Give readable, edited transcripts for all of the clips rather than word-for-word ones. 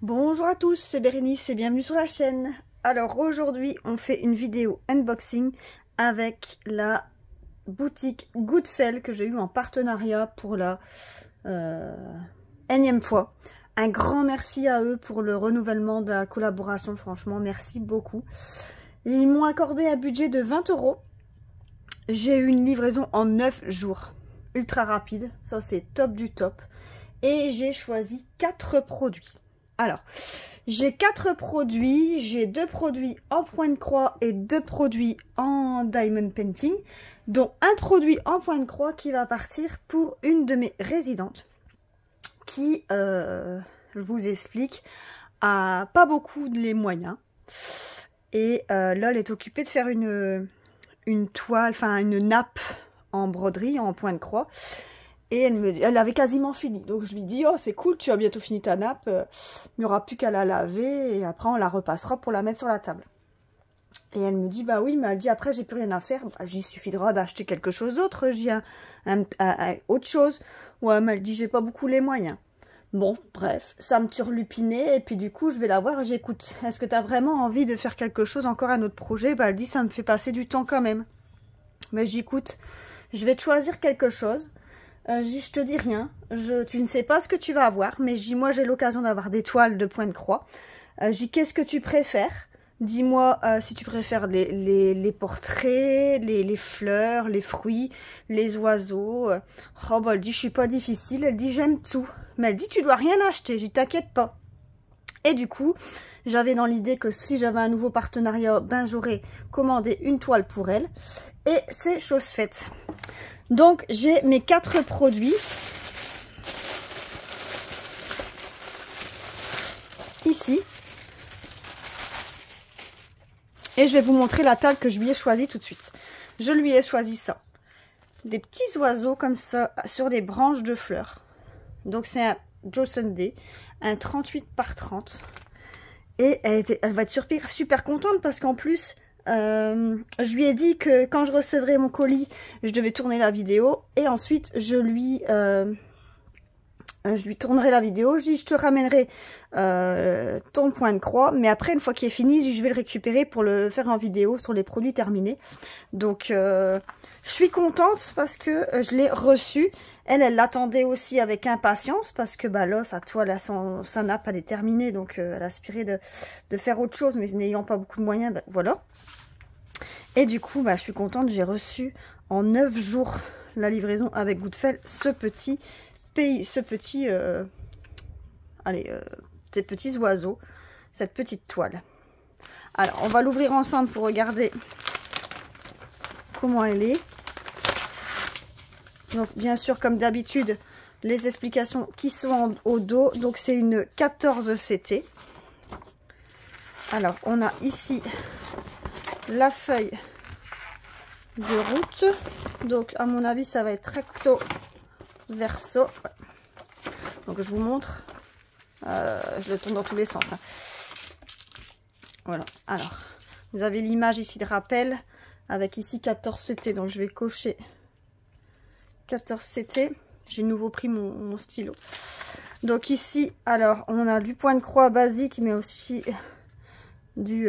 Bonjour à tous, c'est Bérénice et bienvenue sur la chaîne. Alors aujourd'hui on fait une vidéo unboxing avec la boutique Goodfel que j'ai eu en partenariat pour la énième fois. Un grand merci à eux pour le renouvellement de la collaboration, franchement merci beaucoup. Ils m'ont accordé un budget de 20 €. J'ai eu une livraison en 9 jours, ultra rapide, ça c'est top du top. Et j'ai choisi 4 produits. Alors, j'ai 4 produits, j'ai 2 produits en point de croix et 2 produits en diamond painting, dont un produit en point de croix qui va partir pour une de mes résidentes qui, je vous explique, a pas beaucoup les moyens. Et là, elle est occupée de faire une toile, enfin une nappe en broderie, en point de croix. Et elle avait quasiment fini. Donc je lui dis, oh c'est cool, tu as bientôt fini ta nappe. Il n'y aura plus qu'à la laver et après on la repassera pour la mettre sur la table. Et elle me dit, bah oui, mais elle dit, après j'ai plus rien à faire. Bah, j'y suffira d'acheter quelque chose d'autre. J'ai autre chose. Ouais, mais elle dit, j'ai pas beaucoup les moyens. Bon, bref, ça me turlupinait. Et puis du coup, je vais la voir et j'écoute. Est-ce que tu as vraiment envie de faire quelque chose, encore un autre projet? Bah elle dit, ça me fait passer du temps quand même. Mais j'écoute, je vais te choisir quelque chose. Je te dis rien, tu ne sais pas ce que tu vas avoir, mais je dis moi j'ai l'occasion d'avoir des toiles de point de croix. Je dis qu'est-ce que tu préfères? Dis-moi si tu préfères les portraits, les fleurs, les fruits, les oiseaux. Oh bah elle dit je suis pas difficile, elle dit j'aime tout. Mais elle dit tu dois rien acheter, je dis t'inquiète pas. Et du coup, j'avais dans l'idée que si j'avais un nouveau partenariat, ben j'aurais commandé une toile pour elle. Et c'est chose faite. Donc, j'ai mes 4 produits. Ici. Et je vais vous montrer la table que je lui ai choisie tout de suite. Je lui ai choisi ça. Des petits oiseaux comme ça sur les branches de fleurs. Donc, c'est un Joe Sunday. Un 38 par 30. Et elle va être super contente parce qu'en plus... je lui ai dit que quand je recevrai mon colis, je devais tourner la vidéo et ensuite je lui tournerai la vidéo. Je dis je te ramènerai ton point de croix, mais après une fois qu'il est fini, je vais le récupérer pour le faire en vidéo sur les produits terminés. Donc je suis contente parce que je l'ai reçu. Elle l'attendait aussi avec impatience parce que bah là sa toile, sa nappe elle est terminée, donc elle aspirait de faire autre chose, mais n'ayant pas beaucoup de moyens, bah, voilà. Et du coup, bah, je suis contente, j'ai reçu en 9 jours la livraison avec Goodfel ces petits oiseaux, cette petite toile. Alors, on va l'ouvrir ensemble pour regarder comment elle est. Donc, bien sûr, comme d'habitude, les explications qui sont au dos. Donc, c'est une 14 CT. Alors, on a ici la feuille de route. Donc, à mon avis, ça va être recto verso. Donc, je vous montre. Je le tourne dans tous les sens. Hein. Voilà. Alors, vous avez l'image ici de rappel avec ici 14 CT. Donc, je vais cocher 14 CT. J'ai de nouveau pris mon stylo. Donc, ici, alors, on a du point de croix basique, mais aussi du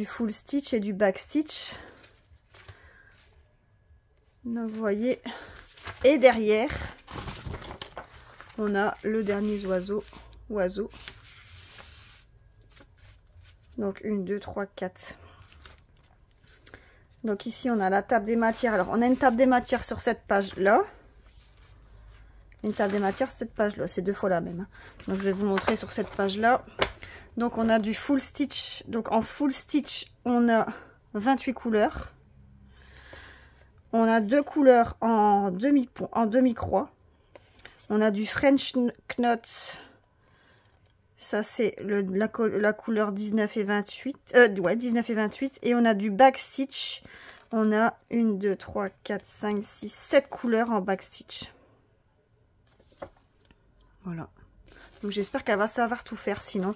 full stitch et du back stitch. Donc, vous voyez. Et derrière, on a le dernier oiseau. Donc 1, 2, 3, 4. Donc ici on a la table des matières. Alors on a une table des matières sur cette page là. Une table des matières sur cette page là. C'est 2 fois la même. Hein. Donc je vais vous montrer sur cette page là. Donc on a du full stitch. Donc en full stitch on a 28 couleurs. On a 2 couleurs en demi-croix. On a du French Knot. Ça, c'est la couleur 19 et 28. Ouais, 19 et 28. Et on a du back stitch. On a 1, 2, 3, 4, 5, 6, 7 couleurs en back stitch. Voilà. Donc, j'espère qu'elle va savoir tout faire. Sinon,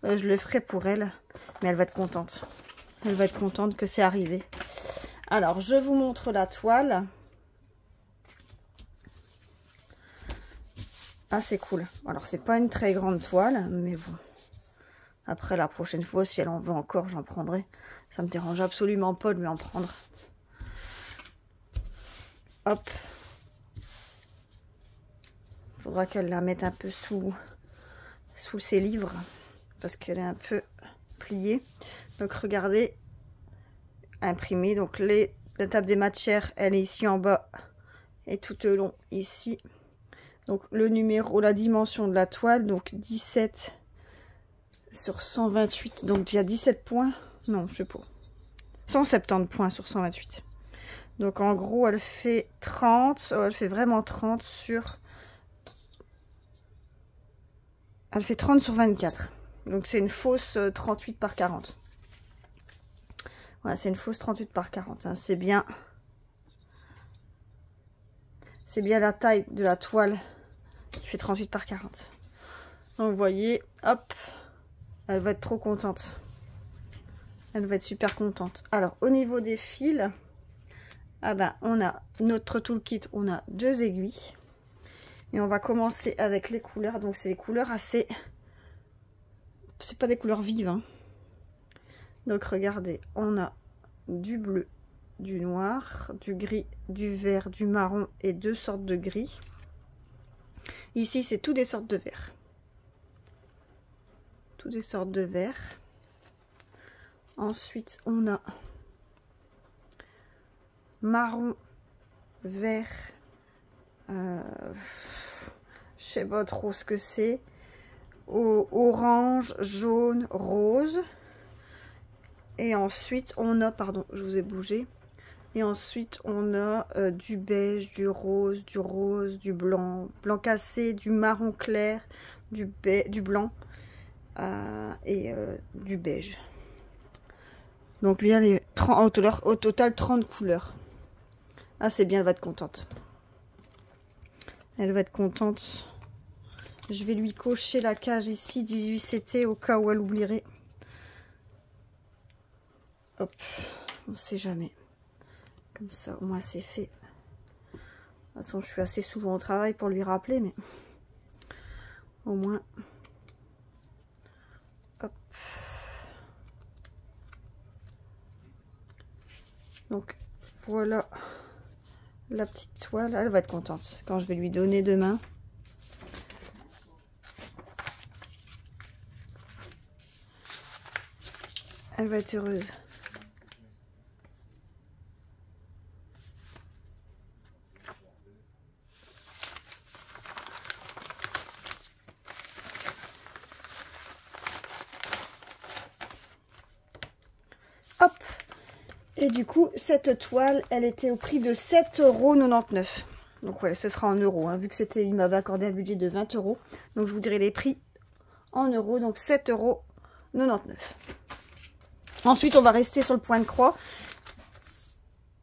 je le ferai pour elle. Mais elle va être contente. Elle va être contente que c'est arrivé. Alors, je vous montre la toile. assez cool. Alors, c'est pas une très grande toile, mais bon. Après, la prochaine fois, si elle en veut encore, j'en prendrai. Ça me dérange absolument pas de lui en prendre. Hop. Faudra qu'elle la mette un peu sous ses livres. Parce qu'elle est un peu pliée. Donc, regardez. Imprimée. Donc, la table des matières, elle est ici en bas. Et tout le long, ici. Donc, le numéro, la dimension de la toile. Donc, 17 sur 128. Donc, il y a 17 points. Non, je sais pas. 170 points sur 128. Donc, en gros, elle fait 30. Elle fait vraiment 30 sur... Elle fait 30 sur 24. Donc, c'est une fausse 38 par 40. Voilà, c'est une fausse 38 par 40. Hein. C'est bien... C'est bien la taille de la toile qui fait 38 par 40. Donc, vous voyez, hop, elle va être trop contente. Elle va être super contente. Alors, au niveau des fils, ah ben, on a notre toolkit, on a 2 aiguilles. Et on va commencer avec les couleurs. Donc, c'est des couleurs assez... C'est pas des couleurs vives. Hein. Donc, regardez, on a du bleu, du noir, du gris, du vert, du marron et 2 sortes de gris. Ici, c'est toutes des sortes de vert. Toutes des sortes de vert. Ensuite, on a marron, vert, je sais pas trop ce que c'est, orange, jaune, rose. Et ensuite, on a, pardon, je vous ai bougé. Et ensuite, on a du beige, du rose, du blanc, blanc cassé, du marron clair, du blanc et du beige. Donc, il y a les 30, au total 30 couleurs. Ah, c'est bien, elle va être contente. Elle va être contente. Je vais lui cocher la cage ici du UCT au cas où elle oublierait. Hop, on ne sait jamais. Comme ça, au moins c'est fait. De toute façon, je suis assez souvent au travail pour lui rappeler, mais au moins. Hop. Donc, voilà la petite toile. Elle va être contente quand je vais lui donner demain. Elle va être heureuse. Hop. Et du coup, cette toile, elle était au prix de 7,99 €. Donc ouais, ce sera en euros. Hein, vu que c'était, il m'avait accordé un budget de 20 €. Donc je vous dirai les prix en euros. Donc 7,99 €. Ensuite, on va rester sur le point de croix.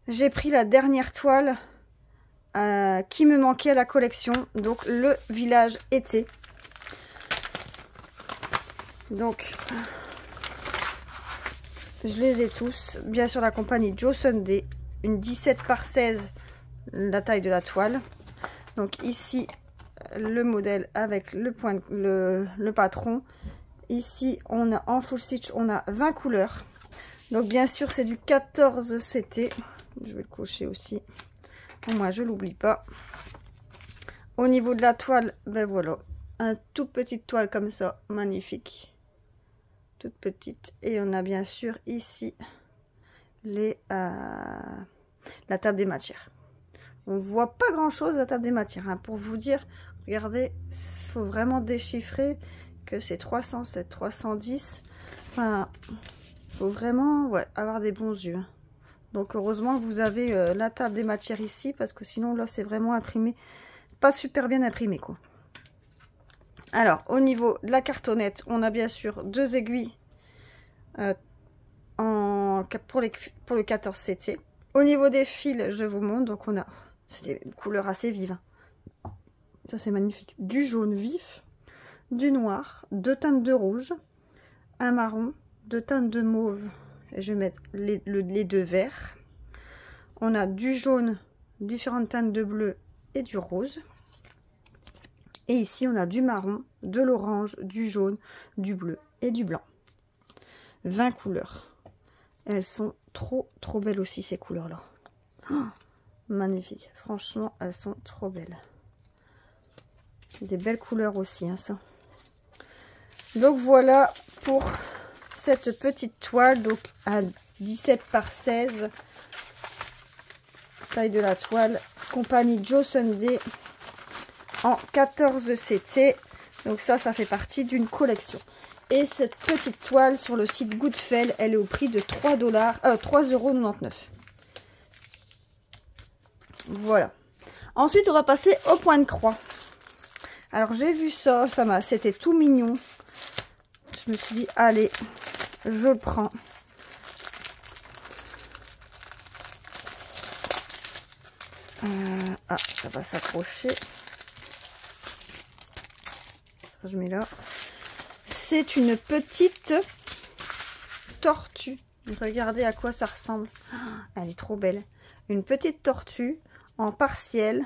J'ai pris la dernière toile qui me manquait à la collection. Donc le village été. Donc... je les ai tous, bien sûr la compagnie Joe Sunday, une 17 par 16, la taille de la toile. Donc ici, le modèle avec le patron. Ici, on a en full stitch, on a 20 couleurs. Donc bien sûr, c'est du 14 CT. Je vais le cocher aussi, au moins je l'oublie pas. Au niveau de la toile, ben voilà, un tout petite toile comme ça, magnifique. Toute petite. Et on a bien sûr ici la table des matières. On voit pas grand chose la table des matières. Hein. Pour vous dire, regardez, il faut vraiment déchiffrer que c'est 307, 310. Enfin, il faut vraiment avoir des bons yeux. Donc heureusement que vous avez la table des matières ici, parce que sinon là c'est vraiment imprimé, pas super bien imprimé quoi. Alors, au niveau de la cartonnette, on a bien sûr 2 aiguilles pour le 14 CT. Au niveau des fils, je vous montre. Donc, on a c'est des couleurs assez vives. Ça, c'est magnifique. Du jaune vif, du noir, 2 teintes de rouge, un marron, 2 teintes de mauve. Et je vais mettre les 2 verts. On a du jaune, différentes teintes de bleu et du rose. Et ici, on a du marron, de l'orange, du jaune, du bleu et du blanc. 20 couleurs. Elles sont trop belles aussi, ces couleurs-là. Oh, magnifique. Franchement, elles sont trop belles. Des belles couleurs aussi, hein, ça. Donc, voilà pour cette petite toile. Donc, à 17 par 16. Taille de la toile. Compagnie Joe Sunday. En 14 CT. Donc ça fait partie d'une collection. Et cette petite toile sur le site Goodfell, elle est au prix de 3,99 €. Voilà. Ensuite, on va passer au point de croix. Alors, j'ai vu ça, c'était tout mignon. Je me suis dit, allez, je le prends. Ça va s'accrocher. Ça, je mets là. C'est une petite tortue. Regardez à quoi ça ressemble. Elle est trop belle. Une petite tortue en partiel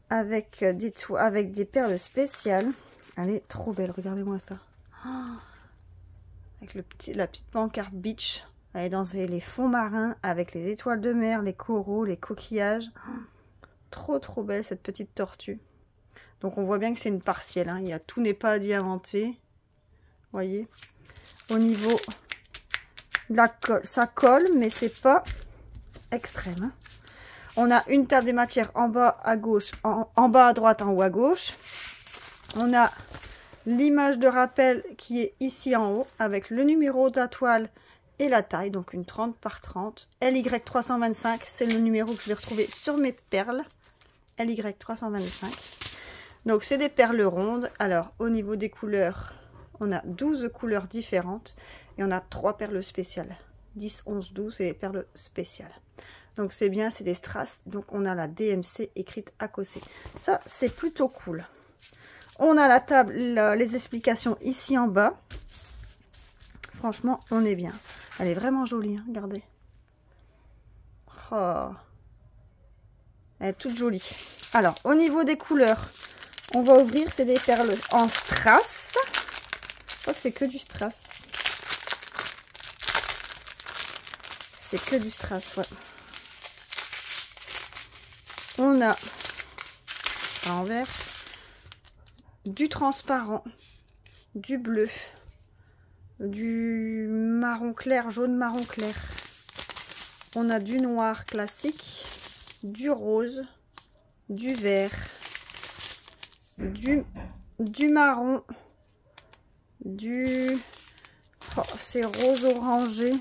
avec des perles spéciales. Elle est trop belle. Regardez-moi ça. Avec la petite pancarte beach. Elle est dans les fonds marins avec les étoiles de mer, les coraux, les coquillages. Trop belle cette petite tortue. Donc on voit bien que c'est une partielle. Hein. Tout n'est pas diamanté. Voyez. Au niveau de la colle, ça colle, mais c'est pas extrême. Hein. On a une table des matières en bas à gauche, en bas à droite, en haut à gauche. On a l'image de rappel qui est ici en haut avec le numéro de la toile et la taille, donc une 30 par 30. LY325, c'est le numéro que je vais retrouver sur mes perles. LY325. Donc c'est des perles rondes. Alors au niveau des couleurs, on a 12 couleurs différentes et on a 3 perles spéciales. 10, 11, 12, c'est des perles spéciales. Donc c'est bien, c'est des strass. Donc on a la DMC écrite à côté. Ça, c'est plutôt cool. On a la table, les explications ici en bas. Franchement, on est bien. Elle est vraiment jolie, hein, regardez. Oh. Elle est toute jolie. Alors, au niveau des couleurs, on va ouvrir, c'est des perles en strass. Je crois que c'est que du strass. C'est que du strass, ouais. On a à l'envers du transparent, du bleu, du marron clair, jaune marron clair. On a du noir classique, du rose, du vert, du marron, du... Oh, c'est rose orangé,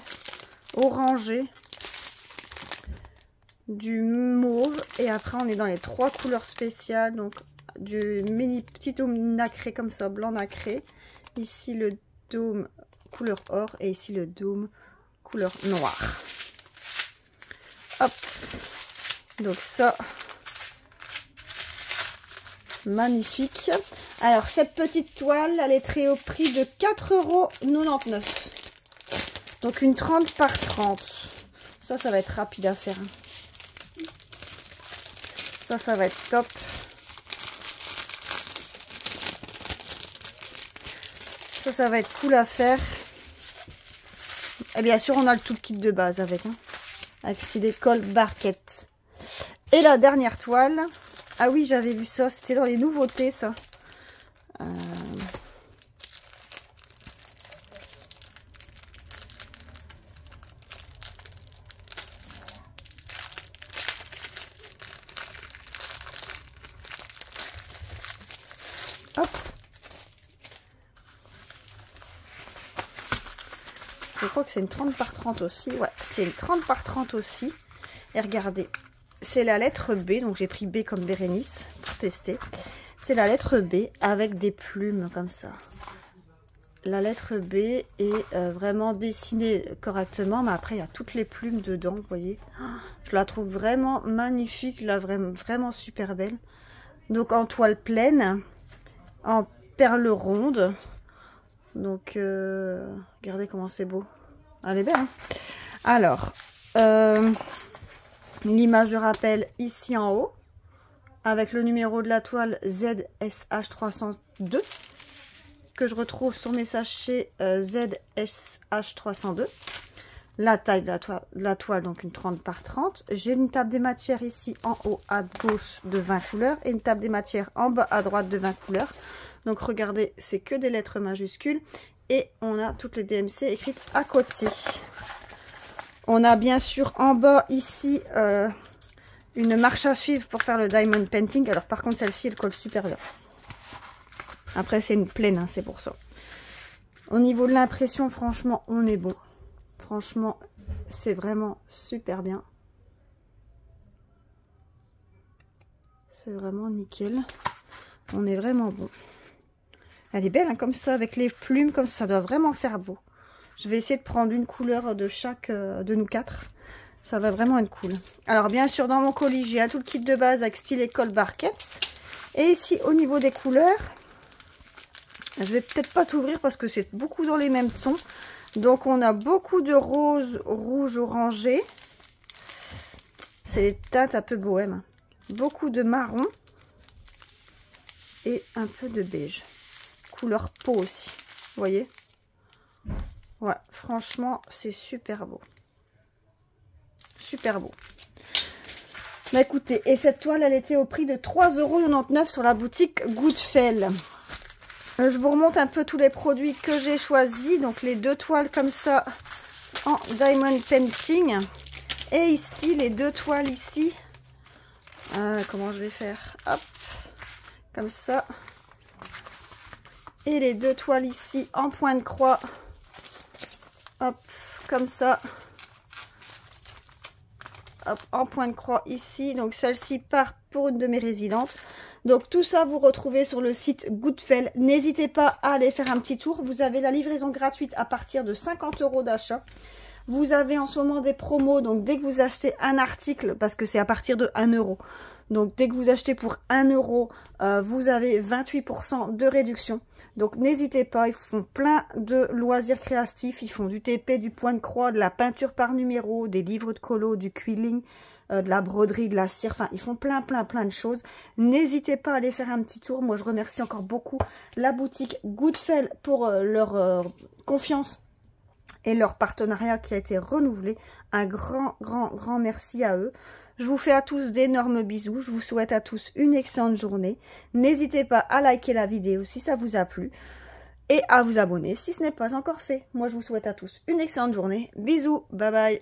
du mauve, et après on est dans les 3 couleurs spéciales, donc du mini petit dôme nacré comme ça, blanc nacré, ici le dôme couleur or et ici le dôme couleur noire. Hop, donc ça, magnifique. Alors cette petite toile, elle est très au prix de 4,99 €. Donc une 30 par 30. Ça va être rapide à faire. Ça va être top. Ça va être cool à faire. Et bien sûr, on a le tout kit de base avec. Hein, avec style colle barquette. Et la dernière toile. Ah oui, j'avais vu ça. C'était dans les nouveautés, ça. Hop. Je crois que c'est une 30 par 30 aussi. Ouais, c'est une 30 par 30 aussi. Et regardez, c'est la lettre B. Donc j'ai pris B comme Bérénice pour tester. C'est la lettre B avec des plumes comme ça. La lettre B est vraiment dessinée correctement. Mais après, il y a toutes les plumes dedans, vous voyez. Je la trouve vraiment magnifique. Là, vraiment super belle. Donc en toile pleine. En perles rondes. Donc, regardez comment c'est beau. Elle est belle, hein. Alors, l'image de rappel ici en haut. avec le numéro de la toile ZSH302 que je retrouve sur mes sachets ZSH302. La taille de la toile, donc une 30 par 30. J'ai une table des matières ici en haut à gauche de 20 couleurs et une table des matières en bas à droite de 20 couleurs. Donc regardez, c'est que des lettres majuscules et on a toutes les DMC écrites à côté. On a bien sûr en bas ici une marche à suivre pour faire le diamond painting. Alors par contre celle-ci elle colle super bien. Après c'est une plaine, hein, c'est pour ça. Au niveau de l'impression, franchement on est bon. Franchement, c'est vraiment super bien. C'est vraiment nickel. On est vraiment bon. Elle est belle, hein, comme ça, avec les plumes, comme ça doit vraiment faire beau. Je vais essayer de prendre une couleur de chaque de nous quatre. Ça va vraiment être cool. Alors, bien sûr, dans mon colis, j'ai un tout le kit de base avec stylet colle barquette. Et ici, au niveau des couleurs, je vais peut-être pas t'ouvrir parce que c'est beaucoup dans les mêmes tons. Donc, on a beaucoup de rose, rouge, orangé. C'est les teintes un peu bohème. Beaucoup de marron. Et un peu de beige. Couleur peau aussi. Vous voyez? Ouais, franchement, c'est super beau. Super beau. Bah écoutez, et cette toile, elle était au prix de 3,99 € sur la boutique Goodfell. Je vous remonte un peu tous les produits que j'ai choisis. Donc les deux toiles comme ça en diamond painting. Et ici, les deux toiles ici. Comment je vais faire? Hop, comme ça. Et les deux toiles ici en point de croix. Hop, comme ça. Hop, en point de croix ici. Donc celle-ci part pour une de mes résidentes. Donc tout ça vous retrouvez sur le site Goodfell. N'hésitez pas à aller faire un petit tour. Vous avez la livraison gratuite à partir de 50 € d'achat. Vous avez en ce moment des promos, donc dès que vous achetez un article, parce que c'est à partir de 1 €. Donc dès que vous achetez pour 1 €, vous avez 28% de réduction. Donc n'hésitez pas, ils font plein de loisirs créatifs. Ils font du TP, du point de croix, de la peinture par numéro, des livres de colo, du quilling, de la broderie, de la cire. Enfin, ils font plein de choses. N'hésitez pas à aller faire un petit tour. Moi, je remercie encore beaucoup la boutique Goodfell pour leur confiance et leur partenariat qui a été renouvelé. Un grand merci à eux. Je vous fais à tous d'énormes bisous. Je vous souhaite à tous une excellente journée. N'hésitez pas à liker la vidéo si ça vous a plu et à vous abonner si ce n'est pas encore fait. Moi, je vous souhaite à tous une excellente journée. Bisous, bye bye.